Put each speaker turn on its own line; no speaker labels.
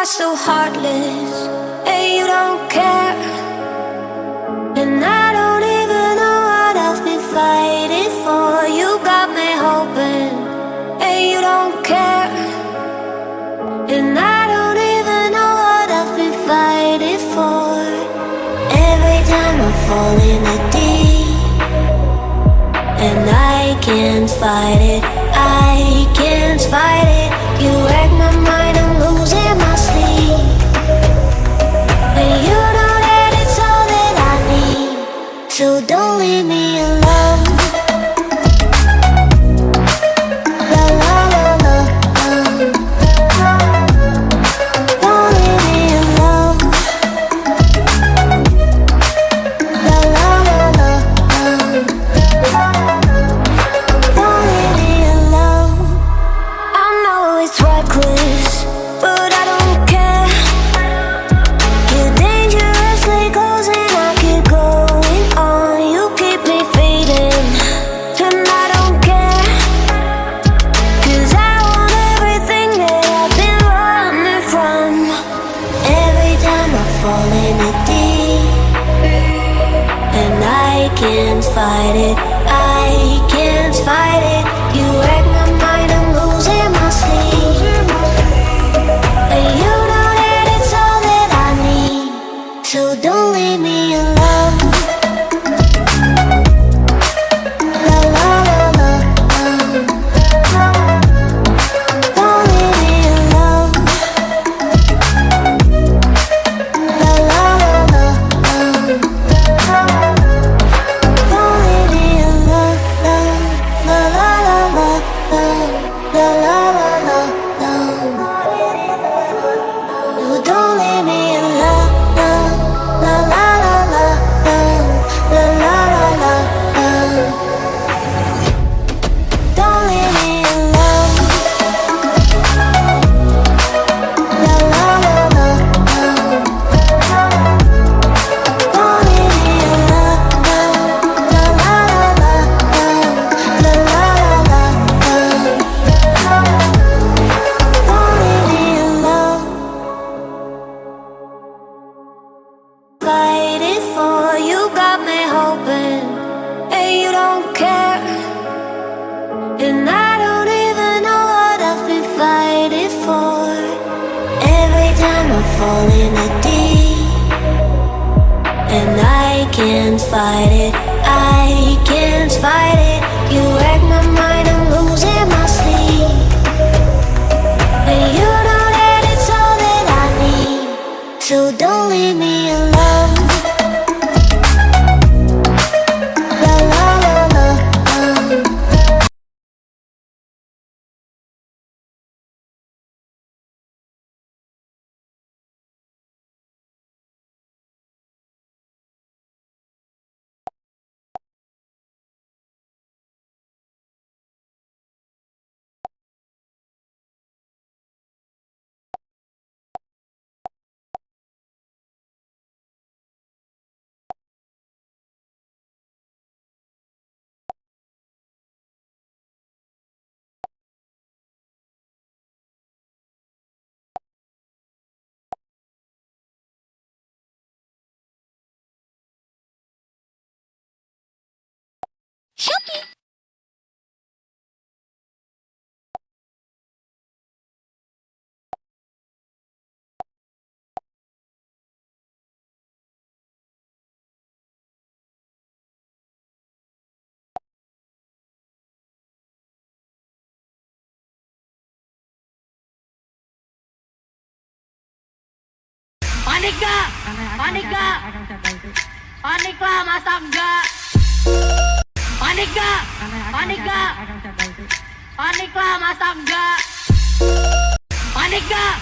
so heartless, and you don't care. And I don't even know what I've been fighting for. You got me hoping, and you don't care. And I don't even know what I've been fighting for. Every time I fall in the deep, and I can't fight it, I can't fight it. You wreck my mind, I'm losing my sleep. And you know that it's all that I need, so don't leave me alone. La la la la, don't leave me alone. La la la la, don't leave me alone. I know it's reckless, but I don't care. You're dangerously close and I keep going on. You keep me fading, and I don't care. 'Cause I want everything that I've been running from. Every time I fall in the deep, and I can't fight it, I can't fight it. You wreck my mind, I'm losing my sleep. And you know that it's all that I need, so don't leave me alone. La la la la, don't leave me alone. La la la la, don't leave me alone. La la la la, la la la la, no, don't leave me alone. La la la la, la la la la, don't leave me alone. La la la la, don't leave me alone. La la la la, la la la la, don't leave me alone. Fighting for you, got me hoping, and you don't care. And I don't even know what I've been fighting for. Every time I fall in the deep, and I can't fight it, I can't fight it. You wreck my mind, I'm losing my sleep. And you know that it's all that I need, so don't leave me alone. La la la la, Shopee.
Panik gak? Panik gak? Panik lah, masa enggak? Panik gak? Panik gak? Panik lah, masa enggak? Panik gak?